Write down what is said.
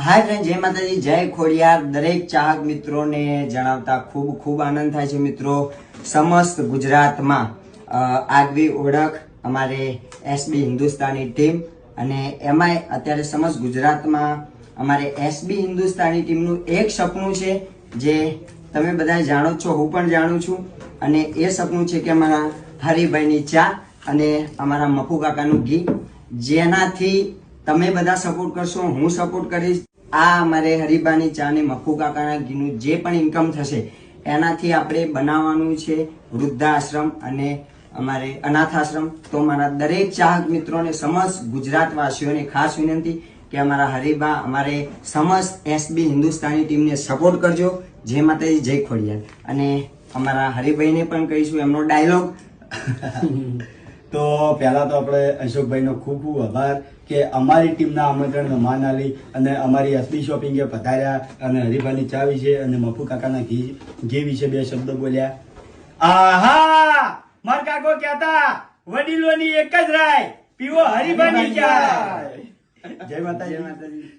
હાય friend, જય માતાજી, જય ખોડિયાર. દરેક ચાહક મિત્રોને જણાવતા ખૂબ ખૂબ આનંદ થાય છે મિત્રો. સમસ્ત ગુજરાતમાં આગવી ઓળખ અમારે એસબી હિન્દુસ્તાની ટીમ, અને એમાંય અત્યારે સમસ્ત ગુજરાતમાં અમારે એસબી હિન્દુસ્તાની ટીમનું એક સપનું છે, જે તમે બધા જાણો છો, હું પણ જાણું છું. અને એ સપનું છે કે અમારા હરિભાઈની ચા અને અમારા મફુ કાકાનું ઘી, જેનાથી તમે બધા સપોર્ટ કરશો, હું સપોર્ટ કરીશ. આ અમારે હરિભાઈની ચા અને મફુ કાકાના ઘીનું જે પણ ઇન્કમ થશે એનાથી આપણે બનાવવાનું છે વૃદ્ધાશ્રમ અને અમારે અનાથ આશ્રમ. તો મારા દરેક ચાહક મિત્રોને, સમસ્ત ગુજરાતવાસીઓને ખાસ વિનંતી કે અમારા હરિભા, અમારે સમસ્ત એસબી હિન્દુસ્તાની ટીમને સપોર્ટ કરજો. જય માતાજી, જય ખોડિયાર. અને અમારા હરિભાઈને પણ કહીશું એમનો ડાયલોગ. તો પહેલા તો આપણે અશોકભાઈનો ખૂબ ખૂબ આભાર કે અમારી ટીમના આમંત્રણને માન આલી અને અમારી એસબી શોપિંગે પધાર્યા અને હરિભાઈની ચા વિશે અને મફુ કાકાના ઘી વિશે બે શબ્દો બોલ્યા. આહા, માર કાકો કહેતા વડીલોની એક જ રાય, પીવો હરિભાઈની ચા. જય માતાજી.